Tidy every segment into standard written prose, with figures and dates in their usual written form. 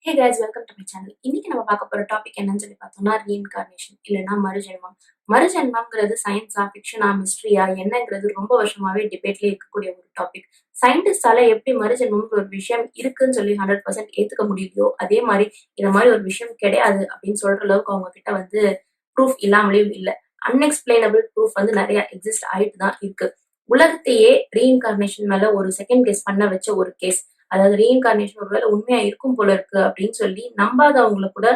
Hey guys, welcome to my channel. இன்னைக்கு நம்ம பார்க்க போற டாபிக் என்னன்னு சொல்லி பார்த்தோம்னா ரீஇன்கார்னேஷன் இல்லைன்னா மறுஜென்மம். மறுஜென்மம்ங்கிறது சயின்ஸா, ஃபிக்ஷனா, மிஸ்ட்ரியா என்னங்கிறது ரொம்ப வருஷமாவே டிபேட்லயே இருக்கக்கூடிய ஒரு டாபிக். சயின்டிஸ்டால எப்படி மறுஜென்மம்ங்கிற ஒரு விஷயம் இருக்குன்னு சொல்லி 100% ஏத்துக்க முடியுதோ, அதே மாதிரி இந்த மாதிரி ஒரு விஷயம் கிடையாது அப்படின்னு சொல்ற அளவுக்கு அவங்க கிட்ட ப்ரூஃப் இல்லாமலேயும் இல்ல. அன்எக்ஸ்பிளைனபிள் ப்ரூஃப் நிறைய எக்ஸிஸ்ட் ஆயிட்டு தான் இருக்கு. உலகத்தையே ரீஇன்கார்னேஷன் மேல ஒரு செகண்ட் கெஸ் பண்ண வச்ச ஒரு கேஸ். அதாவது ரீஇன்கார்னேஷன் ஒருவேளை உண்மையா இருக்கும் போல இருக்கு அப்படின்னு சொல்லி நம்பாதவங்கள கூட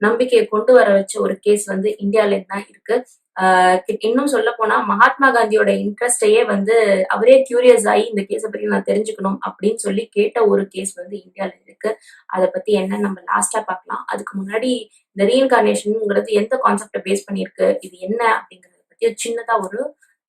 நம்பிக்கையை கொண்டு வர வச்ச ஒரு கேஸ் இந்தியால தான் இருக்கு. இன்னும் சொல்ல போனா மகாத்மா காந்தியோட இன்ட்ரெஸ்டையே அவரே கியூரியஸ் ஆகி இந்த கேஸை பத்தி நான் தெரிஞ்சுக்கணும் அப்படின்னு சொல்லி கேட்ட ஒரு கேஸ் இந்தியால இருக்கு. அதை பத்தி என்ன நம்ம லாஸ்டா பார்க்கலாம். அதுக்கு முன்னாடி இந்த ரீஇன்கார்னேஷன்ங்கிறது எந்த கான்செப்டை பேஸ் பண்ணிருக்கு, இது என்ன அப்படிங்கறத பத்தி சின்னதா ஒரு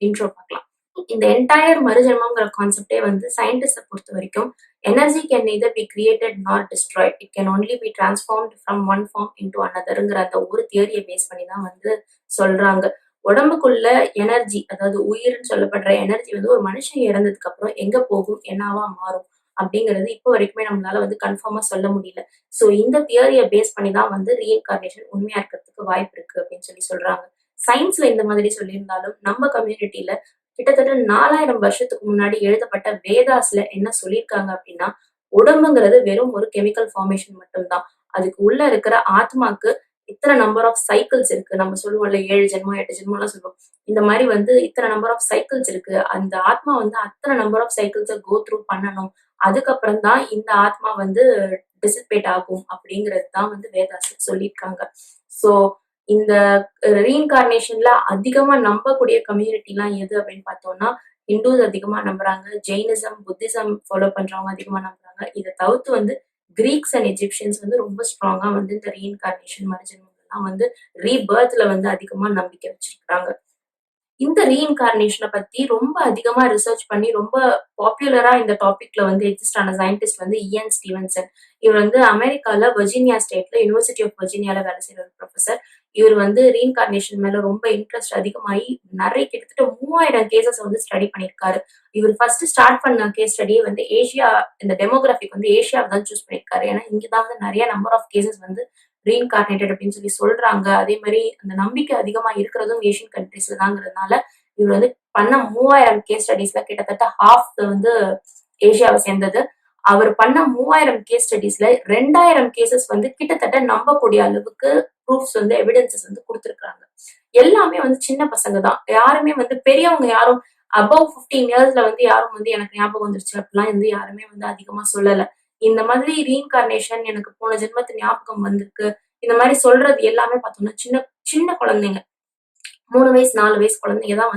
இன்ட்ரோ பார்க்கலாம். இந்த என்டையர் மறுஜென்மம்ங்கிற கான்செப்டே சயின்டிஸ்ட பொறுத்த வரைக்கும் energy can neither be created nor destroyed. It can only be transformed from one form into anotherங்கிற அந்த ஒரு தியரியை பேஸ் பண்ணி தான் சொல்றாங்க. உடம்புக்குள்ள எனர்ஜி, அதாவது உயிர்னு சொல்லப்படுற எனர்ஜி ஒரு மனுஷன் இறந்ததுக்கு அப்புறம் எங்க போகும், என்னவா மாறும் அப்படிங்கிறது இப்போ வரைக்குமே நம்மளால கன்ஃபார்மா சொல்ல முடியல. சோ இந்த தியரியை பேஸ் பண்ணி தான் ரீஇன்கார்னேஷன் உண்மையா இருக்கிறதுக்கு வாய்ப்பு இருக்கு அப்படின்னு சொல்லி சொல்றாங்க. சயின்ஸ்ல இந்த மாதிரி சொல்லியிருந்தாலும் நம்ம கம்யூனிட்டியில கிட்டத்தட்ட 4000 வருஷத்துக்கு முன்னாடி எழுதப்பட்ட வேதாஸ்ல என்ன சொல்லியிருக்காங்க அப்படின்னா, உடம்புங்கிறது வெறும் ஒரு கெமிக்கல் ஃபார்மேஷன் மட்டும்தான். அதுக்கு உள்ள இருக்கிற ஆத்மாக்கு இத்தனை நம்பர் ஆஃப் சைக்கிள்ஸ் இருக்கு. நம்ம சொல்லுவோம்ல 7 ஜென்மம் 8 ஜென்மம் எல்லாம் சொல்லுவோம். இந்த மாதிரி இத்தனை நம்பர் ஆஃப் சைக்கிள்ஸ் இருக்கு. அந்த ஆத்மா அத்தனை நம்பர் ஆஃப் சைக்கிள்ஸை கோ த்ரூ பண்ணணும். அதுக்கப்புறம் தான் இந்த ஆத்மா டிசிபேட் ஆகும் அப்படிங்கிறது தான் வேதாஸ்ல சொல்லியிருக்காங்க. சோ இந்த ரீஇன்கார்னேஷன்ல அதிகமா நம்பக்கூடிய கம்யூனிட்டி எல்லாம் எது அப்படின்னு பார்த்தோம்னா, ஹிந்துஸ் அதிகமா நம்புறாங்க, ஜெயினிசம், புத்திசம் ஃபாலோ பண்றவங்க அதிகமா நம்புறாங்க. இதை தவிர்த்து கிரீக்ஸ் அண்ட் எஜிப்சியன்ஸ் ரொம்ப ஸ்ட்ராங்கா இந்த ரீஇன்கார்னேஷன் மறுஜென்மம் எல்லாம் ரீபர்த்ல அதிகமா நம்பிக்கை வச்சிருக்காங்க. இந்த ரீஇன்கார்னேஷனை பத்தி ரொம்ப அதிகமா ரிசர்ச் பண்ணி ரொம்ப பாப்புலரா இந்த டாபிக்ல எக்ஸிஸ்ட் ஆன சயின்டிஸ்ட் இஎன் ஸ்டீவன்சன். இவர் அமெரிக்கால வர்ஜீனியா ஸ்டேட்ல யூனிவர்சிட்டி ஆஃப் வர்ஜீனியால வேலை செய்யற ஒரு ப்ரொஃபசர். இவர் ரீஇன்கார்னேஷன் மேல ரொம்ப இன்ட்ரெஸ்ட் அதிகமாகி நிறைய கிட்டத்தட்ட 3000 கேசஸ் ஸ்டடி பண்ணியிருக்காரு. இவர் ஃபர்ஸ்ட் ஸ்டார்ட் பண்ண கேஸ் ஸ்டடியே ஏஷியா, இந்த டெமோகிராபிக் ஏஷியாவை தான் சூஸ் பண்ணியிருக்காரு. ஏன்னா இங்கதான் நிறைய நம்பர் ஆஃப் கேசஸ் ரீஇன்கார்னேட்டட் அப்படின்னு சொல்லி சொல்றாங்க. அதே மாதிரி அந்த நம்பிக்கை அதிகமா இருக்கிறதும் ஏஷியன் கண்ட்ரீஸ்ல தாங்கிறதுனால இவர் பண்ண 3000 கேஸ் ஸ்டடிஸ்ல கிட்டத்தட்ட ஹாஃப் ஏஷியாவை சேர்ந்தது. அவர் பண்ண 3000 கேஸ் ஸ்டடிஸ்ல 2000 கேசஸ் கிட்டத்தட்ட நம்பக்கூடிய அளவுக்கு ப்ரூஃப்ஸ் எவிடன்சஸ் கொடுத்திருக்காங்க. எல்லாமே சின்ன பசங்க தான். யாருமே பெரியவங்க யாரும் அபவ் 15 இயர்ஸ்ல யாரும் எனக்கு ஞாபகம் வந்துருச்சு அப்படிலாம் யாருமே அதிகமா சொல்லல. இந்த மாதிரி ரீஇன்கார்னேஷன், எனக்கு போன ஜென்மத்து ஞாபகம் வந்திருக்கு, இந்த மாதிரி சொல்றது எல்லாமே பார்த்தோம்னா சின்ன சின்ன குழந்தைங்க, 3 வயசு 4 வயசு குழந்தைங்க தான்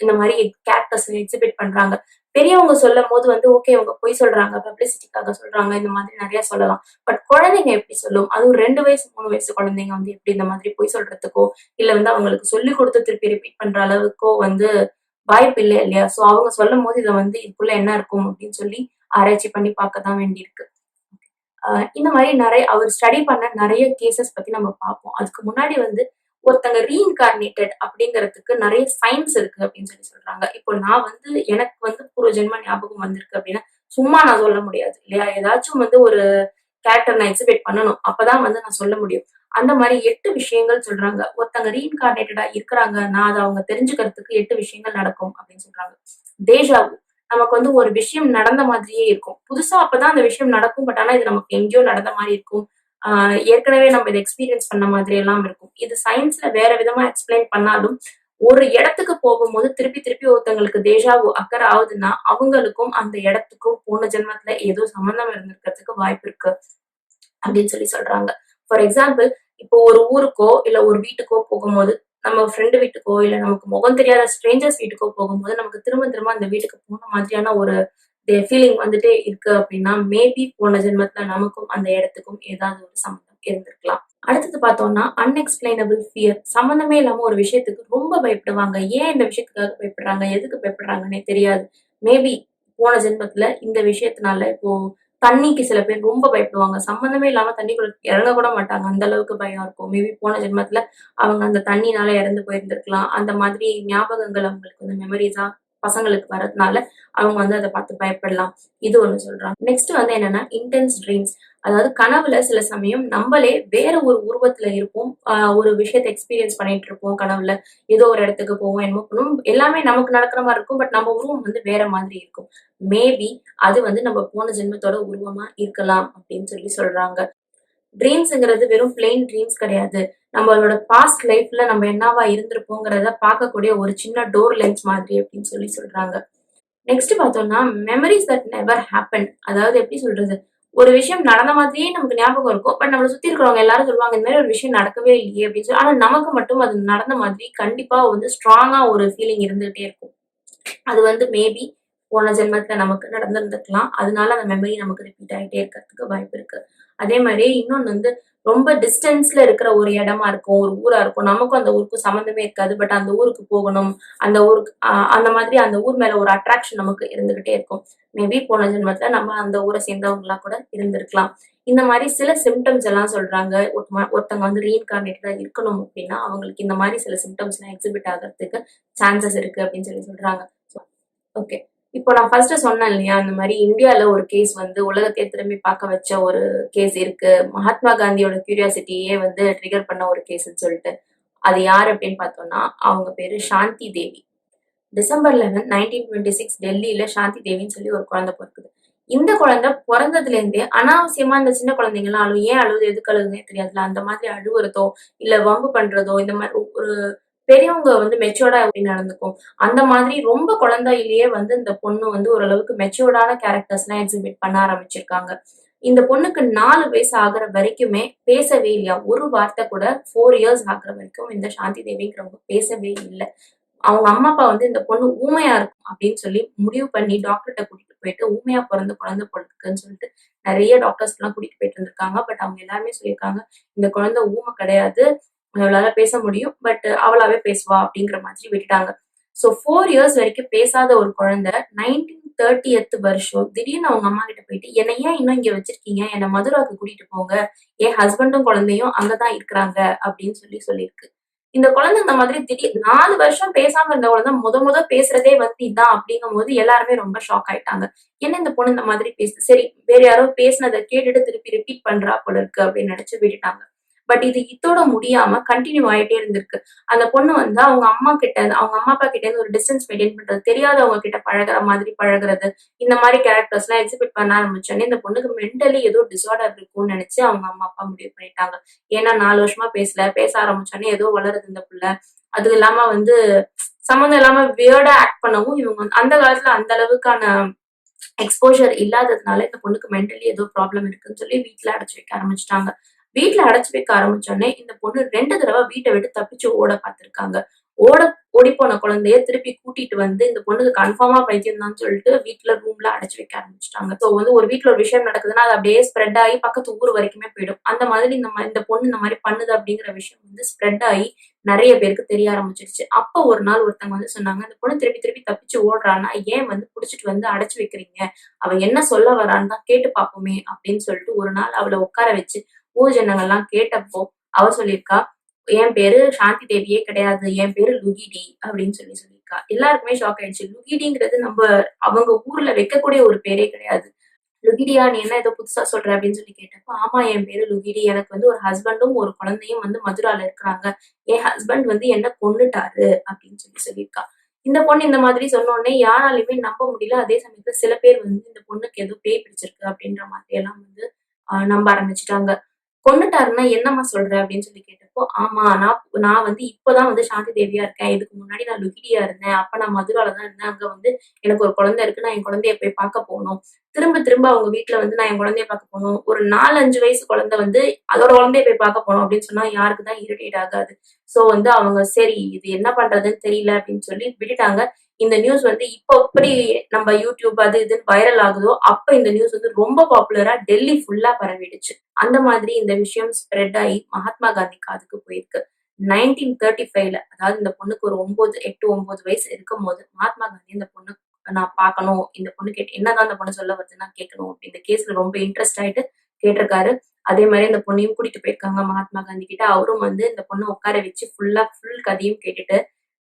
இந்த மாதிரி கேரக்டர்ஸ் எக்ஸிபிட் பண்றாங்க. பெரியவங்க சொல்லும் போது ஓகே அவங்க பொய் சொல்றாங்க, பப்ளிசிட்டிக்காக சொல்றாங்க, இந்த மாதிரி நிறைய சொல்லலாம். பட் குழந்தைங்க எப்படி சொல்லும்? அதுவும் 2 வயசு 3 வயசு குழந்தைங்க எப்படி இந்த மாதிரி பொய் சொல்றதுக்கோ இல்ல அவங்களுக்கு சொல்லி கொடுத்து திருப்பி ரிப்பீட் பண்ற அளவுக்கோ வாய்ப்பு இல்லை இல்லையா? சோ அவங்க சொல்லும் போது இதை இதுக்குள்ள என்ன இருக்கும் அப்படின்னு சொல்லி ஆராய்ச்சி பண்ணி பார்க்கதான் வேண்டியிருக்கு. இந்த மாதிரி நிறைய அவர் ஸ்டடி பண்ண நிறைய கேசஸ் பத்தி நம்ம பார்ப்போம். அதுக்கு முன்னாடி ஒருத்தங்க ரீஇன்கார்னேட்டட் அப்படிங்கிறதுக்கு நிறைய சயின்ஸ் இருக்கு அப்படின்னு சொல்லி சொல்றாங்க. இப்போ நான் எனக்கு பூர்வ ஜென்ம ஞாபகம் வந்திருக்கு அப்படின்னா சும்மா நான் சொல்ல முடியாது இல்லையா? ஏதாச்சும் ஒரு கேரக்டர் நான் எக்ஸிபிட் பண்ணணும், அப்பதான் நான் சொல்ல முடியும். அந்த மாதிரி 8 விஷயங்கள் சொல்றாங்க. ஒருத்தங்க ரீஇன்கார்னேட்டடா இருக்கிறாங்க, நான் அதை அவங்க தெரிஞ்சுக்கிறதுக்கு 8 விஷயங்கள் நடக்கும் அப்படின்னு சொல்றாங்க. தேஜாவு, நமக்கு ஒரு விஷயம் நடந்த மாதிரியே இருக்கும். புதுசா அப்பதான் அந்த விஷயம் நடக்கும். பட் ஆனா இது நமக்கு எங்கேயோ நடந்த மாதிரி இருக்கும். ஏற்கனவே நம்ம இதை எக்ஸ்பீரியன்ஸ் பண்ண மாதிரி எல்லாம் இருக்கும். இது சயின்ஸ்ல வேற விதமா எக்ஸ்பிளைன் பண்ணாலும் ஒரு இடத்துக்கு போகும்போது திருப்பி திருப்பி ஒருத்தங்களுக்கு தேஜாவு அக்கறை ஆகுதுன்னா அவங்களுக்கும் அந்த இடத்துக்கும் போன ஜென்மத்துல ஏதோ சம்பந்தம் இருந்திருக்கிறதுக்கு வாய்ப்பு இருக்கு அப்படின்னு சொல்லி சொல்றாங்க. ஃபார் எக்ஸாம்பிள், இப்போ ஒரு ஊருக்கோ இல்ல ஒரு வீட்டுக்கோ போகும்போது, நம்ம ஃப்ரெண்டு வீட்டுக்கோ இல்ல நமக்கு முகம் தெரியாத ஸ்ட்ரேஞ்சர்ஸ் வீட்டுக்கோ போகும்போது நமக்கு திரும்ப திரும்ப அந்த வீட்டுக்கு போன மாதிரியான ஒரு ஃபீலிங் இருக்கு அப்படின்னா மேபி போன ஜென்மத்துல நமக்கும் அந்த இடத்துக்கும் ஏதாவது ஒரு சம்பந்தம் இருந்திருக்கலாம். அடுத்தது பார்த்தோம்னா அன்எக்ஸ்பிளைனபிள் ஃபியர். சம்பந்தமே இல்லாம ஒரு விஷயத்துக்கு ரொம்ப பயப்படுவாங்க. ஏன் இந்த விஷயத்துக்காக பயப்படுறாங்க, எதுக்கு பயப்படுறாங்கன்னே தெரியாது. மேபி போன ஜென்மத்துல இந்த விஷயத்தினால இப்போ தண்ணிக்கு சில பேர் ரொம்ப பயப்படுவாங்க. சம்பந்தமே இல்லாம தண்ணிக்குள்ள இறங்க கூட மாட்டாங்க. அந்த அளவுக்கு பயம் இருக்கும். மேபி போன ஜென்மத்துல அவங்க அந்த தண்ணினால இறந்து போயிருந்திருக்கலாம். அந்த மாதிரி ஞாபகங்கள் அவங்களுக்கு மெமரிஸா பசங்களுக்கு வரதுனால அவங்க வந்து அதை பார்த்து பயப்படலாம். இது ஒண்ணு சொல்றாங்க. நெக்ஸ்ட் வந்து என்னன்னா இன்டென்ஸ் ட்ரீம்ஸ். அதாவது கனவுல சில சமயம் நம்மளே வேற ஒரு உருவத்துல இருப்போம். ஒரு விஷயத்த எக்ஸ்பீரியன்ஸ் பண்ணிட்டு இருப்போம் கனவுல. ஏதோ ஒரு இடத்துக்கு போவோம், என்னமோ பண்ணுவோம். எல்லாமே நமக்கு நடக்கிற மாதிரி இருக்கும். பட் நம்ம உருவம் வந்து வேற மாதிரி இருக்கும். மேபி அது வந்து நம்ம போன ஜென்மத்தோட உருவமா இருக்கலாம் அப்படின்னு சொல்லி சொல்றாங்க. ட்ரீம்ஸ்ங்கிறது வெறும் பிளெயின் ட்ரீம்ஸ் கிடையாது. நம்மளோட பாஸ்ட் லைஃப்ல நம்ம என்னவா இருந்திருப்போங்கிறத பார்க்கக்கூடிய ஒரு சின்ன டோர் லென்ஸ் மாதிரி அப்படின்னு சொல்லி சொல்றாங்க. நெக்ஸ்ட் பார்த்தோம்னா மெமரிஸ் தட் நெவர் ஹேப்பன். அதாவது எப்படி சொல்றது, ஒரு விஷயம் நடந்த மாதிரியே நமக்கு ஞாபகம் இருக்கும். பட் நம்மள சுத்தி இருக்கிறவங்க எல்லாரும் சொல்லுவாங்க இந்த மாதிரி ஒரு விஷயம் நடக்கவே இல்லையே அப்படின்னு சொல்லி. ஆனா நமக்கு மட்டும் அது நடந்த மாதிரி கண்டிப்பா வந்து ஸ்ட்ராங்கா ஒரு ஃபீலிங் இருந்துகிட்டே இருக்கும். அது வந்து மேபி போன ஜென்மத்துல நமக்கு நடந்திருந்துக்கலாம். அதனால அந்த மெமரி நமக்கு ரிப்பீட் ஆயிட்டே இருக்கிறதுக்கு வாய்ப்பு இருக்கு. அதே மாதிரி இன்னொன்னு வந்து ரொம்ப டிஸ்டன்ஸ்ல இருக்கிற ஒரு இடமா இருக்கும், ஒரு ஊரா இருக்கும். நமக்கும் அந்த ஊருக்கும் சம்மந்தமே இருக்காது. பட் அந்த ஊருக்கு போகணும். அந்த ஊருக்கு அந்த மாதிரி அந்த ஊர் மேல ஒரு அட்ராக்ஷன் நமக்கு இருந்துகிட்டே இருக்கும். மேபி போன ஜென்மத்துல நம்ம அந்த ஊரை சேர்ந்தவங்களா கூட இருந்திருக்கலாம். இந்த மாதிரி சில சிம்டம்ஸ் எல்லாம் சொல்றாங்க. ஒருத்தவங்க வந்து ரீஇன்கார்னேட்டடா இருக்கணும் அப்படின்னா அவங்களுக்கு இந்த மாதிரி சில சிம்டம்ஸ் எல்லாம் எக்ஸிபிட் ஆகிறதுக்கு சான்சஸ் இருக்கு அப்படின்னு சொல்லி சொல்றாங்க. ஓகே. இப்போ நான் ஃபர்ஸ்ட் சொன்னேன் இல்லையா, அந்த மாதிரி இந்தியால ஒரு கேஸ் வந்து உலகத்தையே திரும்பி பார்க்க வச்ச ஒரு கேஸ் இருக்கு. மகாத்மா காந்தியோட கியூரியாசிட்டியே வந்து ட்ரிகர் பண்ண ஒரு கேஸ்ன்னு சொல்லிட்டு. அது யார் அப்படின்னு பார்த்தோம்னா, அவங்க பேரு சாந்தி தேவி. டிசம்பர் 11, 1926 டெல்லியில சாந்தி தேவின்னு சொல்லி ஒரு குழந்தை பிறக்குது. இந்த குழந்தை பிறந்ததுல இருந்தே அனாவசியமா இந்த சின்ன குழந்தைங்க எல்லாம் அழுவும். ஏன் அழுவுது, எதுக்கு அழுகுதுன்னே தெரியாதுல. அந்த மாதிரி அழுவுறதோ, இல்ல வம்பு பண்றதோ, இந்த மாதிரி ஒரு பெரியவங்க வந்து மெச்சூர்டா எப்படி நடந்துக்கும், அந்த மாதிரி ரொம்ப குழந்தையிலேயே வந்து இந்த பொண்ணு வந்து ஓரளவுக்கு மெச்சூர்டான கேரக்டர்ஸ் எல்லாம் எக்ஸிபிட் பண்ண ஆரம்பிச்சிருக்காங்க. இந்த பொண்ணுக்கு 4 வயசு ஆகுற வரைக்குமே பேசவே இல்லையா. ஒரு வார்த்தை கூட 4 இயர்ஸ் ஆகுற வரைக்கும் இந்த சாந்தி தேவிங்கிறவங்க பேசவே இல்ல. அவங்க அம்மா அப்பா வந்து இந்த பொண்ணு ஊமையா இருக்கும் அப்படின்னு சொல்லி முடிவு பண்ணி டாக்டர்கிட்ட கூட்டிட்டு போயிட்டு ஊமையா பிறந்த குழந்தை பொண்ணுக்குன்னு சொல்லிட்டு நிறைய டாக்டர்ஸ் எல்லாம் கூட்டிட்டு போயிட்டு இருந்திருக்காங்க. பட் அவங்க எல்லாருமே சொல்லியிருக்காங்க இந்த குழந்தை ஊமை கிடையாது, அவளால பேச முடியும், பட் அவளாவே பேசுவா அப்படிங்கிற மாதிரி விட்டுட்டாங்க. சோ 4 இயர்ஸ் வரைக்கும் பேசாத ஒரு குழந்தை 1930th வருஷம் திடீர்னு அவங்க அம்மா கிட்ட போயிட்டு என்னை ஏன் இன்னும் இங்க வச்சிருக்கீங்க, என்னை மதுராவுக்கு கூட்டிட்டு போங்க, என் ஹஸ்பண்டும் குழந்தையும் அங்கதான் இருக்கிறாங்க அப்படின்னு சொல்லி சொல்லியிருக்கு. இந்த குழந்தை இந்த மாதிரி திடீர் 4 வருஷம் பேசாம இருந்த குழந்தை முத பேசுறதே வந்து இதான் அப்படிங்கும்போது எல்லாருமே ரொம்ப ஷாக் ஆயிட்டாங்க. என்ன இந்த பொண்ணு இந்த மாதிரி பேசுது, சரி வேற யாரோ பேசினதை கேட்டுட்டு திருப்பி ரிப்பீட் பண்றா போல இருக்கு அப்படின்னு நினைச்சு விட்டுட்டாங்க. பட் இது இதோட முடியாம கண்டினியூ ஆயிட்டே இருந்திருக்கு. அந்த பொண்ணு வந்து அவங்க அம்மா கிட்ட அவங்க அம்மா அப்பா கிட்ட இருந்து ஒரு டிஸ்டன்ஸ் மெயின்டைன் பண்றது, தெரியாதவங்க கிட்ட பழகுற மாதிரி பழகுறது, இந்த மாதிரி கேரக்டர்ஸ் எல்லாம் எக்ஸிபிட் பண்ண ஆரம்பிச்சோன்னே இந்த பொண்ணுக்கு மென்டலி ஏதோ டிசார்டர் இருக்கும்னு நினைச்சு அவங்க அம்மா அப்பா முடிவு பண்ணிட்டாங்க. ஏன்னா 4 வருஷமா பேசல, பேச ஆரம்பிச்சோன்னே ஏதோ வளருது இந்த புள்ள. அது இல்லாம வந்து சம்மந்தம் இல்லாம வியர்டா ஆக்ட் பண்ணவும் இவங்க அந்த காலத்துல அந்த அளவுக்கான எக்ஸ்போஷர் இல்லாததுனால இந்த பொண்ணுக்கு மென்டலி ஏதோ ப்ராப்ளம் இருக்குன்னு சொல்லி வீட்டுல அடைச்சு வைக்க ஆரம்பிச்சிட்டாங்க. வீட்டுல அடைச்சு வைக்க ஆரம்பிச்சோடனே இந்த பொண்ணு 2 தடவை வீட்டை விட்டு தப்பிச்சு ஓட பார்த்திருக்காங்க. ஓட ஓடி போன குழந்தைய திருப்பி கூட்டிட்டு வந்து இந்த பொண்ணுக்கு கன்ஃபார்மா பைத்தியம் தான் சொல்லிட்டு வீட்டுல ரூம்ல அடைச்சு வைக்க ஆரம்பிச்சிட்டாங்க. சோ வந்து ஒரு வீட்டுல ஒரு விஷயம் நடக்குதுன்னா அது அப்படியே ஸ்ப்ரெட் ஆகி பக்கத்து ஊர் வரைக்குமே போயிடும். அந்த மாதிரி இந்த பொண்ணு இந்த மாதிரி பண்ணுது அப்படிங்கிற விஷயம் வந்து ஸ்ப்ரெட் ஆகி நிறைய பேருக்கு தெரிய ஆரம்பிச்சிருச்சு. அப்ப ஒரு நாள் ஒருத்தவங்க வந்து சொன்னாங்க, இந்த பொண்ணு திருப்பி திருப்பி தப்பிச்சு ஓடுறான்னா ஏன் வந்து புடிச்சிட்டு வந்து அடைச்சு வைக்கிறீங்க, அவ என்ன சொல்ல வரான்னு தான் கேட்டு பாப்போமே அப்படின்னு சொல்லிட்டு ஒரு நாள் அவளை உட்கார வச்சு ஊர் ஜனங்கள்லாம் கேட்டப்போ அவ சொல்லியிருக்கா, என் பேரு சாந்தி தேவியே கிடையாது, என் பேரு லுகிடி அப்படின்னு சொல்லியிருக்கா. எல்லாருக்குமே ஷாக் ஆயிடுச்சு. லுகிடிங்கிறது நம்ம அவங்க ஊர்ல வைக்கக்கூடிய ஒரு பேரே கிடையாது. லுகிடியா, நீ என்ன ஏதோ புதுசா சொல்ற அப்படின்னு சொல்லி கேட்டப்போ, ஆமா என் பேரு லுகிடி, எனக்கு வந்து ஒரு ஹஸ்பண்டும் ஒரு குழந்தையும் வந்து மதுரால இருக்கிறாங்க, என் ஹஸ்பண்ட் வந்து என்ன கொன்னுட்டாரு அப்படின்னு சொல்லியிருக்கா. இந்த பொண்ணு இந்த மாதிரி சொன்ன உடனே யாராலையுமே நம்ப முடியல. அதே சமயத்துல சில பேர் வந்து இந்த பொண்ணுக்கு ஏதோ பேய் பிடிச்சிருக்கு அப்படின்ற மாதிரி எல்லாம் வந்து நம்ப ஆரம்பிச்சுட்டாங்க. கொன்னுட்டாருன்னா என்னம்மா சொல்ற அப்படின்னு சொல்லி கேட்டப்போ, ஆமா நான் நான் வந்து இப்பதான் வந்து சாந்தி தேவியா இருக்கேன், இதுக்கு முன்னாடி நான் லுகிடியா இருந்தேன், அப்ப நான் மதுரால தான் இருந்தேன், அங்க வந்து எனக்கு ஒரு குழந்தை இருக்கு, நான் என் குழந்தைய போய் பார்க்க போகணும், திரும்ப திரும்ப அவங்க வீட்டுல வந்து நான் என் குழந்தைய பார்க்க போகணும், ஒரு 4-5 வயசு குழந்தை வந்து அதோட குழந்தைய போய் பார்க்க போகணும் அப்படின்னு சொன்னா யாருக்குதான் இரிட்டேட் ஆகாது. சோ வந்து அவங்க சரி இது என்ன பண்றதுன்னு தெரியல அப்படின்னு சொல்லி விட்டுட்டாங்க. இந்த நியூஸ் வந்து இப்போ எப்படி நம்ம யூடியூப் அது இதுன்னு வைரல் ஆகுதோ அப்ப இந்த நியூஸ் வந்து ரொம்ப பாப்புலரா டெல்லி ஃபுல்லா பரவிடுச்சு. அந்த மாதிரி இந்த விஷயம் ஸ்ப்ரெட் ஆகி மகாத்மா காந்தி காதுக்கு போயிருக்கு. 1935ல, அதாவது இந்த பொண்ணுக்கு ஒரு 8-9 வயசு இருக்கும் போது மகாத்மா காந்தி இந்த பொண்ணு நான் பார்க்கணும், இந்த பொண்ணு என்னதான் இந்த பொண்ணு சொல்ல வருதுன்னு நான் கேட்கணும், இந்த கேஸ்ல ரொம்ப இன்ட்ரெஸ்ட் ஆயிட்டு கேட்டிருக்காரு. அதே மாதிரி இந்த பொண்ணையும் கூட்டிட்டு போயிருக்காங்க மகாத்மா காந்தி கிட்ட. அவரும் வந்து இந்த பொண்ணை உட்கார வச்சு ஃபுல் கதையும் கேட்டுட்டு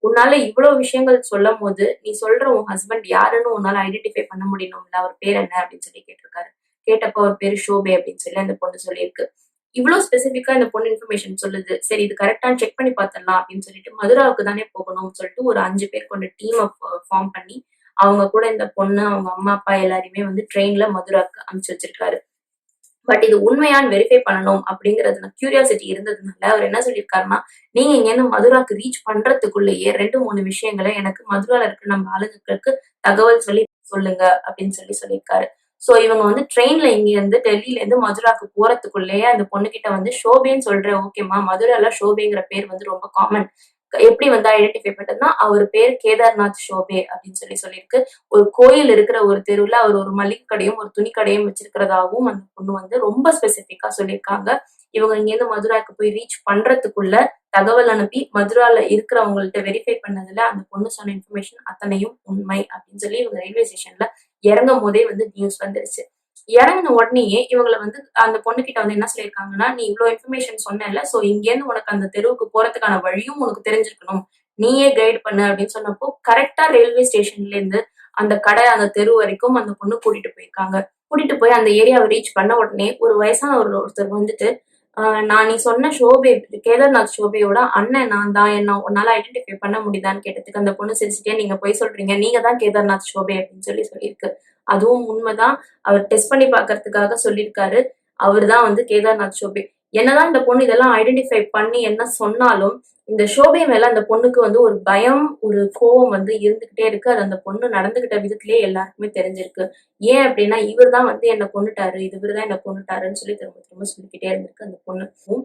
உன்னால இவ்வளவு விஷயங்கள் சொல்லும் போது நீ சொல்ற உன் ஹஸ்பண்ட் யாருன்னு உன்னால ஐடென்டிஃபை பண்ண முடியணும்ல, அவர் பேர் என்ன அப்படின்னு சொல்லி கேட்டிருக்காரு. கேட்டப்ப அவர் பேரு ஷோபே அப்படின்னு சொல்லி அந்த பொண்ணு சொல்லியிருக்கு. இவ்வளவு ஸ்பெசிஃபிக்கா இந்த பொண்ணு இன்ஃபர்மேஷன் சொல்லுது. சரி இது கரெக்டான்னு செக் பண்ணி பார்த்துடலாம் அப்படின்னு சொல்லிட்டு மதுராவுக்கு தானே போகணும்னு சொல்லிட்டு ஒரு 5 பேர் கொண்ட டீமை ஃபார்ம் பண்ணி அவங்க கூட இந்த பொண்ணு, அவங்க அம்மா, அப்பா எல்லாரையுமே வந்து ட்ரெயின்ல மதுராக்கு அனுப்பிச்சு வச்சிருக்காரு. பட் இது உண்மையான்னு வெரிஃபை பண்ணணும் அப்படிங்கறதுல கியூரியாசிட்டி இருந்ததுனால அவர் என்ன சொல்லியிருக்காருன்னா, நீங்க இங்க இருந்து மதுராக்கு ரீச் பண்றதுக்குள்ளேயே 2, 3 விஷயங்களை எனக்கு மதுரால இருக்க நம்ம ஆளுங்களுக்கு தகவல் சொல்லி சொல்லுங்க அப்படின்னு சொல்லி சொல்லியிருக்காரு. சோ இவங்க வந்து ட்ரெயின்ல இங்க இருந்து டெல்லியில இருந்து மதுராக்கு போறதுக்குள்ளேயே அந்த பொண்ணுகிட்ட வந்து ஷோபேன்னு சொல்றேன் ஓகேமா, மதுரால ஷோபேங்கிற பேர் வந்து ரொம்ப காமன். எப்படி வந்து ஐடென்டிஃபை பண்ணதுன்னா அவர் பேர் கேதார்நாத் ஷோபே அப்படின்னு சொல்லி சொல்லியிருக்கு. ஒரு கோயில் இருக்கிற ஒரு தெருவுல அவர் ஒரு மளிகை கடையும் ஒரு துணி கடையும் வச்சிருக்கிறதாவும் அந்த பொண்ணு வந்து ரொம்ப ஸ்பெசிபிக்கா சொல்லியிருக்காங்க. இவங்க இங்கேருந்து மதுராக்கு போய் ரீச் பண்றதுக்குள்ள தகவல் அனுப்பி மதுரால இருக்கிறவங்கள்ட்ட வெரிஃபை பண்ணதுல அந்த பொண்ணு சொன்ன இன்ஃபர்மேஷன் அத்தனையும் உண்மை அப்படின்னு சொல்லி இவங்க ரயில்வே ஸ்டேஷன்ல இறங்கும் போதே வந்து நியூஸ் வந்துருச்சு. இறங்கின உடனேயே இவங்களை வந்து அந்த பொண்ணுகிட்ட வந்து என்ன சொல்லியிருக்காங்கன்னா, நீ இவ்வளவு இன்ஃபர்மேஷன் சொன்னேன்ல, சோ இங்க இருந்து உனக்கு அந்த தெருவுக்கு போறதுக்கான வழியும் உனக்கு தெரிஞ்சிருக்கணும், நீயே கைட் பண்ணு அப்படின்னு சொன்னப்போ கரெக்டா ரயில்வே ஸ்டேஷன்ல இருந்து அந்த கடை அந்த தெரு வரைக்கும் அந்த பொண்ணு கூட்டிட்டு போயிருக்காங்க. கூட்டிட்டு போய் அந்த ஏரியாவை ரீச் பண்ண உடனே ஒரு வயசான ஒருத்தர் வந்துட்டு நான் நீ சொன்ன ஷோபே கேதார்நாத் ஷோபேயோட அண்ணன் நான் தான், என்ன உன்னால ஐடென்டிஃபை பண்ண முடியுதான்னு கேட்டதுக்கு அந்த பொண்ணு சிரிச்சுட்டே நீங்க போய் சொல்றீங்க, நீங்க தான் கேதார்நாத் ஷோபே அப்படின்னு சொல்லி சொல்லியிருக்கு. அதுவும் உண்மைதான். அவர் டெஸ்ட் பண்ணி பாக்குறதுக்காக சொல்லியிருக்காரு. அவர் தான் வந்து கேதார்நாத் ஷோபே. என்னதான் இந்த பொண்ணு இதெல்லாம் ஐடென்டிஃபை பண்ணி என்ன சொன்னாலும் இந்த ஷோபே மேல அந்த பொண்ணுக்கு வந்து ஒரு பயம், ஒரு கோவம் வந்து இருந்துகிட்டே இருக்கு. அது அந்த பொண்ணு நடந்துகிட்ட விதத்திலேயே எல்லாருக்குமே தெரிஞ்சிருக்கு. ஏன் அப்படின்னா இவர் தான் வந்து என்ன கொன்னுட்டாரு, இவர் தான் என்ன கொன்னுட்டாருன்னு சொல்லி திரும்ப திரும்ப சொல்லிக்கிட்டே இருந்திருக்கு அந்த பொண்ணுக்கும்.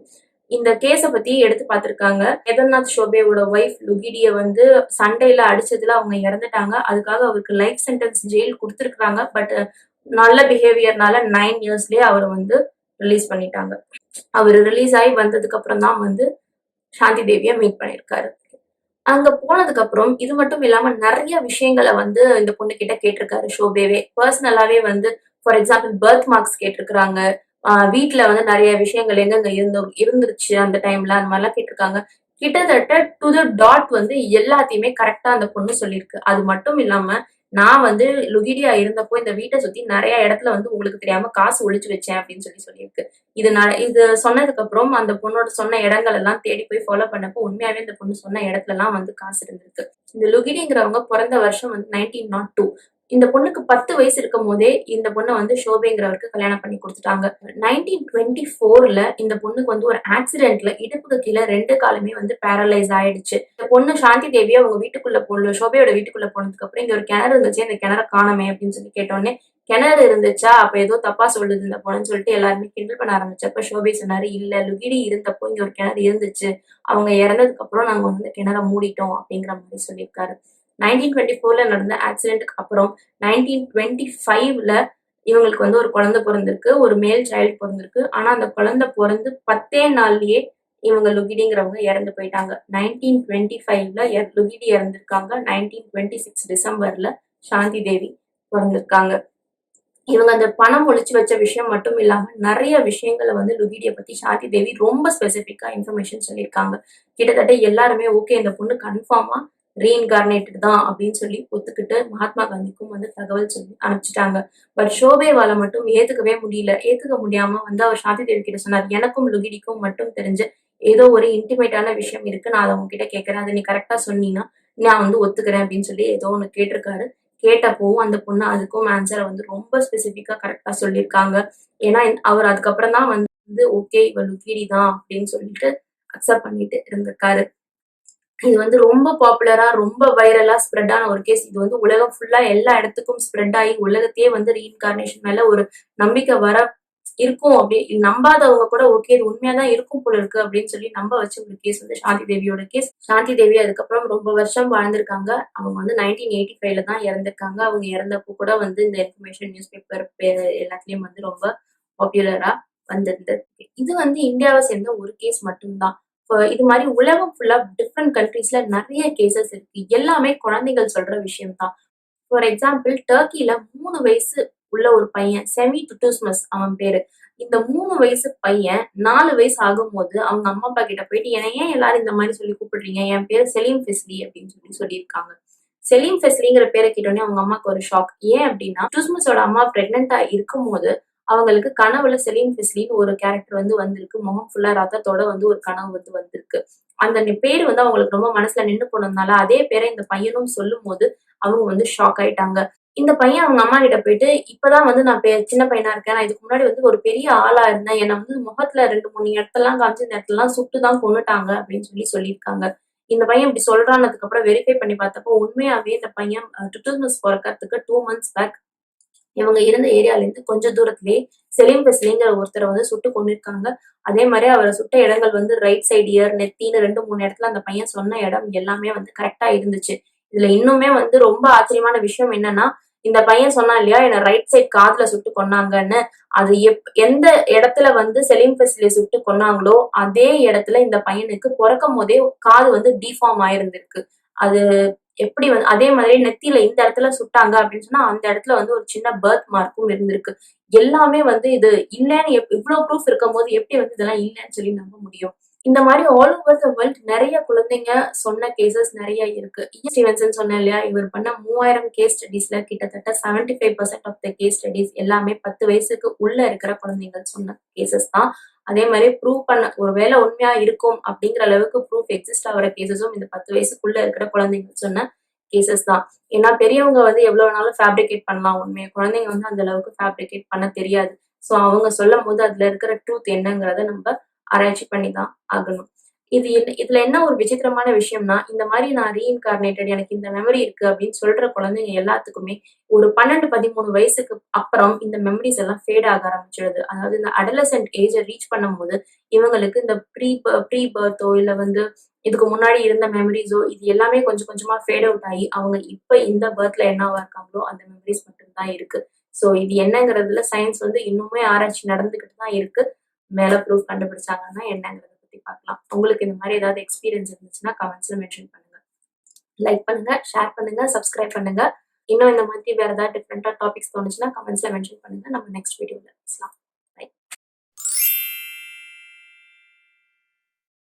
இந்த கேஸ பத்தி எடுத்து பார்த்திருக்காங்க. கேதார்நாத் ஷோபேவோட ஒய்ஃப் லுகிடிய வந்து சண்டையில அடிச்சதுல அவங்க இறந்துட்டாங்க. அதுக்காக அவருக்கு லைஃப் சென்டென்ஸ் ஜெயில் கொடுத்திருக்காங்க. பட் நல்ல பிஹேவியர்னால 9 இயர்ஸ்லயே அவரை வந்து ரிலீஸ் பண்ணிட்டாங்க. அவர் ரிலீஸ் ஆகி வந்ததுக்கு அப்புறம் தான் வந்து சாந்தி தேவியை மீட் பண்ணியிருக்காரு. அங்க போனதுக்கு அப்புறம் இது மட்டும் இல்லாம நிறைய விஷயங்களை வந்து இந்த பொண்ணு கிட்ட கேட்டிருக்காரு ஷோபேவே. பர்சனலாவே வந்து ஃபார் எக்ஸாம்பிள் பர்த் மார்க்ஸ் கேட்டிருக்காங்க. வீட்டுல வந்து நிறைய விஷயங்கள் எங்கெங்க இருந்துருச்சு அந்த டைம்ல அந்த மாதிரிலாம் கேட்டிருக்காங்க. கிட்டத்தட்ட டு த டாட் வந்து எல்லாத்தையுமே கரெக்டா அந்த பொண்ணு சொல்லியிருக்கு. அது மட்டும் இல்லாம நான் வந்து லுகிடியா இருந்தப்போ இந்த வீட்டை சுத்தி நிறைய இடத்துல வந்து உங்களுக்கு தெரியாம காசு ஒளிச்சு வச்சேன் அப்படின்னு சொல்லி சொல்லியிருக்கு. இது சொன்னதுக்கு அப்புறம் அந்த பொண்ணோட சொன்ன இடங்கள் எல்லாம் தேடி போய் ஃபாலோ பண்ணப்போ உண்மையாவே இந்த பொண்ணு சொன்ன இடத்துல எல்லாம் வந்து காசு இருந்திருக்கு. இந்த லுகிடிங்கிறவங்க பிறந்த வருஷம் வந்து 1902. இந்த பொண்ணுக்கு 10 வயசு இருக்கும் போதே இந்த பொண்ணை வந்து ஷோபேங்கிறவருக்கு கல்யாணம் பண்ணி கொடுத்துட்டாங்க. 1924ல இந்த பொண்ணுக்கு வந்து ஒரு ஆக்சிடென்ட்ல இடுப்புக்கு கீழே 2 காலுமே வந்து பேரலைஸ் ஆயிடுச்சு. இந்த பொண்ணு சாந்தி தேவி அவங்க வீட்டுக்குள்ள போன ஷோபையோட வீட்டுக்குள்ள போனதுக்கு அப்புறம் இங்க ஒரு கிணறு இருந்துச்சு, இந்த கிணற காணமே அப்படின்னு சொல்லி கேட்டோடனே கிணறு இருந்துச்சா அப்ப ஏதோ தப்பா சொல்லுது இந்த பொண்ணுன்னு சொல்லிட்டு எல்லாருமே கிண்டல் பண்ண ஆரம்பிச்சப்ப ஷோபை சொன்னாரு, இல்ல லுகிடி இருந்தப்போ இங்க ஒரு கிணறு இருந்துச்சு, அவங்க இறந்ததுக்கு அப்புறம் நாங்க வந்து கிணற மூடிட்டோம் அப்படிங்கிற மாதிரி சொல்லியிருக்காரு. 1924ல நடந்த ஆக்சிடென்ட்க்கு அப்புறம் 1925ல இவங்களுக்கு வந்து ஒரு குழந்தை பிறந்திருக்கு, ஒரு மேல் சைல்டு பிறந்திருக்கு. ஆனா அந்த குழந்தை பிறந்து 10 நாள்லயே இவங்க லுகிடிங்கிறவங்க இறந்து போயிட்டாங்க. 1925ல லுகிடி இறந்திருக்காங்க. 1926 டிசம்பர்ல சாந்தி தேவி பிறந்திருக்காங்க. இவங்க அந்த பணம் ஒளிச்சு வச்ச விஷயம் மட்டும் இல்லாம நிறைய விஷயங்களை வந்து லுகிடிய பத்தி சாந்தி தேவி ரொம்ப ஸ்பெசிபிக்கா இன்ஃபர்மேஷன் சொல்லியிருக்காங்க. கிட்டத்தட்ட எல்லாருமே ஓகே இந்த பொண்ணு கன்ஃபார்மா ரீஇன்கார்னேட்டட் தான் அப்படின்னு சொல்லி ஒத்துக்கிட்டு மகாத்மா காந்திக்கும் வந்து தகவல் சொல்லி அனுப்பிச்சிட்டாங்க. பட் ஷோபேவால மட்டும் ஏத்துக்கவே முடியல. ஏத்துக்க முடியாம வந்து அவர் சாந்தி தேவி கிட்ட சொன்னார், எனக்கும் லுகிடிக்கும் மட்டும் தெரிஞ்ச ஏதோ ஒரு இன்டிமேட்டான விஷயம் இருக்கு, நான் அதை உங்ககிட்ட கேட்கறேன், அதை நீ கரெக்டா சொன்னீங்கன்னா நான் வந்து ஒத்துக்கிறேன் அப்படின்னு சொல்லி ஏதோ ஒண்ணு கேட்டிருக்காரு. கேட்டப்பவும் அந்த பொண்ணு அதுக்கும் ஆன்சரை வந்து ரொம்ப ஸ்பெசிபிக்கா கரெக்டா சொல்லியிருக்காங்க. ஏன்னா அவர் அதுக்கப்புறம் தான் வந்து ஓகே இவ லுகிடி தான் அப்படின்னு சொல்லிட்டு அக்செப்ட் பண்ணிட்டு இருந்திருக்காரு. இது வந்து ரொம்ப பாப்புலரா ரொம்ப வைரலா ஸ்ப்ரெட் ஆன ஒரு கேஸ். இது வந்து உலகம் ஃபுல்லா எல்லா இடத்துக்கும் ஸ்ப்ரெட் ஆகி உலகத்தையே வந்து ரீஇன்கார்னேஷன் மேல ஒரு நம்பிக்கை வர இருக்கும். அப்படி நம்பாதவங்க கூட ஓகே இது உண்மையாதான் இருக்கும் போல இருக்கு அப்படின்னு சொல்லி நம்ப வச்ச ஒரு கேஸ் வந்து சாந்தி தேவியோட கேஸ். சாந்தி தேவி அதுக்கப்புறம் ரொம்ப வருஷம் வாழ்ந்திருக்காங்க. அவங்க வந்து 1985ல தான் இறந்திருக்காங்க. அவங்க இறந்தப்போ கூட வந்து இந்த இன்ஃபர்மேஷன் நியூஸ் பேப்பர் எல்லாத்துலயும் வந்து ரொம்ப பாப்புலரா வந்திருந்தது. இது வந்து இந்தியாவை சேர்ந்த ஒரு கேஸ் மட்டும்தான். இது மாதிரி உலகம் ஃபுல்லா டிஃப்ரெண்ட் கண்ட்ரீஸ்ல நிறைய கேசஸ் இருக்கு. எல்லாமே குழந்தைகள் சொல்ற விஷயம் தான். ஃபார் எக்ஸாம்பிள் டர்க்கில 3 வயசு உள்ள ஒரு பையன் செமி டுட்டுஸ்மஸ் அவன் பேரு. இந்த 3 வயசு பையன் 4 வயசு ஆகும்போது அவங்க அம்மா அப்பா கிட்ட போயிட்டு என்னை ஏன் எல்லாரும் இந்த மாதிரி சொல்லி கூப்பிடுறீங்க, என் பேரு செலீம் ஃபெஸ்லி அப்படின்னு சொல்லியிருக்காங்க. செலீம் ஃபெஸ்லிங்கிற பேரை கேட்டோடனே அவங்க அம்மாக்கு ஒரு ஷாக். ஏன் அப்படின்னா துஸ்மஸோட அம்மா பிரெக்னெண்டா இருக்கும்போது அவங்களுக்கு கனவுல செலீம் ஃபெஸ்லின்னு ஒரு கேரக்டர் வந்திருக்கு. முகம் ஃபுல்லா ரத்தத்தோட ஒரு கனவு வந்திருக்கு. அந்த பேரு அவங்களுக்கு ரொம்ப மனசுல நின்னு போனதுனால அதே பேரை இந்த பையனும் சொல்லும்போது அவங்க ஷாக் ஆயிட்டாங்க. இந்த பையன் அவங்க அம்மா கிட்ட போயிட்டு இப்பதான் நான் சின்ன பையனா இருக்கேன். நான் இதுக்கு முன்னாடி ஒரு பெரிய ஆளா இருந்தேன். என்ன முகத்துல 2, 3 இடத்தெல்லாம் காமிச்சு இந்த இடத்தெல்லாம் சுட்டு தான் கொன்னுட்டாங்க அப்படின்னு சொல்லியிருக்காங்க. இந்த பையன் இப்படி சொல்றானதுக்கு அப்புறம் வெரிஃபை பண்ணி பார்த்தப்போ உண்மையாவே இந்த பையன் டுட்டுல்மஸ் பொறக்கறதுக்கு 2 மந்த்ஸ் பேக் இவங்க இருந்த ஏரியால இருந்து கொஞ்சம் தூரத்திலேயே செலீம் ஃபெஸ்லிங்கிற ஒருத்தரை சுட்டு கொன்னிருக்காங்க. அதே மாதிரி அவரை சுட்ட இடங்கள் ரைட் சைடு இயர், நெத்தின்னு 2, 3 இடத்துல அந்த பையன் சொன்ன இடம் எல்லாமே கரெக்டா இருந்துச்சு. இதுல இன்னுமே ரொம்ப ஆச்சரியமான விஷயம் என்னன்னா, இந்த பையன் சொன்னான் இல்லையா என்ன ரைட் சைடு காதுல சுட்டு கொன்னாங்கன்னு. அது எந்த இடத்துல செலீம் ஃபெஸ்லியை சுட்டு கொன்னாங்களோ அதே இடத்துல இந்த பையனுக்கு பிறக்கும் போதே காது டிஃபார்ம் ஆயிருந்திருக்கு. அது எப்படி அதே மாதிரி நெத்தியில இந்த இடத்துல சுட்டாங்க அப்படின்னு சொன்னா அந்த இடத்துல ஒரு சின்ன பர்த் மார்க்கும் இருந்திருக்கு. எல்லாமே இது இல்லன்னு இவ்வளவு ப்ரூஃப் இருக்கும் போது எப்படி இதெல்லாம் இல்லைன்னு சொல்லி நம்ப முடியும். இந்த மாதிரி ஆல் ஓவர் த வேர்ல்ட் நிறைய குழந்தைங்க சொன்ன கேசஸ் நிறைய இருக்கு. ஸ்டீவன்சன் சொன்னேன் இல்லையா, இவர் பண்ண 3000 கேஸ் ஸ்டடீஸ்ல கிட்டத்தட்ட 75% ஆஃப் த கேஸ் ஸ்டடீஸ் எல்லாமே 10 வயசுக்கு உள்ள இருக்கிற குழந்தைங்க சொன்ன கேசஸ் தான். அதே மாதிரி ப்ரூவ் பண்ண ஒருவேளை உண்மையா இருக்கும் அப்படிங்கிற அளவுக்கு ப்ரூஃப் எக்ஸிஸ்ட் ஆகிற கேசஸும் இந்த 10 வயசுக்குள்ள இருக்கிற குழந்தைங்க சொன்ன கேசஸ் தான். ஏன்னா பெரியவங்க எவ்வளவு வேணாலும் ஃபேப்ரிகேட் பண்ணலாம் உண்மையை. குழந்தைங்க அந்த அளவுக்கு ஃபேப்ரிகேட் பண்ண தெரியாது. சோ அவங்க சொல்லும் போது அதுல இருக்கிற ட்ரூத் என்னங்கிறத நம்ம ஆராய்ச்சி பண்ணி தான் ஆகணும். இதுல என்ன ஒரு விசித்திரமான விஷயம்னா, இந்த மாதிரி நான் ரீஇன்கார்னேட்டட் எனக்கு இந்த மெமரி இருக்கு அப்படின்னு சொல்ற குழந்தைங்க எல்லாத்துக்குமே ஒரு 12, 13 வயசுக்கு அப்புறம் இந்த மெமரிஸ் எல்லாம் ஃபேட் ஆக ஆரம்பிச்சிடுது. அதாவது இந்த அடலசென்ட் ஏஜை ரீச் பண்ணும்போது இவங்களுக்கு இந்த ப்ரீ பர்த்தோ இல்ல இதுக்கு முன்னாடி இருந்த மெமரிஸோ இது எல்லாமே கொஞ்சம் கொஞ்சமா ஃபேட் அவுட் ஆகி அவங்க இப்ப இந்த பர்த்ல என்னவா இருக்காங்களோ அந்த மெமரிஸ் மட்டும் தான் இருக்கு. சோ இது என்னங்கிறதுல சயின்ஸ் இன்னுமே ஆராய்ச்சி நடந்துகிட்டு தான் இருக்கு. மேல ப்ரூஃப் கண்டுபிடிச்சாங்கன்னா என்னங்கிறத பத்தி பார்க்கலாம். உங்களுக்கு இந்த மாதிரி ஏதாவது எக்ஸ்பீரியன்ஸ் இருந்துச்சுன்னா கமெண்ட்ஸ்ல மென்ஷன் பண்ணுங்க. லைக் பண்ணுங்க, ஷேர் பண்ணுங்க, சப்ஸ்கிரைப் பண்ணுங்க. இன்னும் இந்த மாதிரி வேற ஏதாவது டிஃப்ரெண்டா டாபிக்ஸ் தோணுச்சுன்னா கமெண்ட்ஸ்ல மென்ஷன் பண்ணுங்க. நம்ம நெக்ஸ்ட் வீடியோல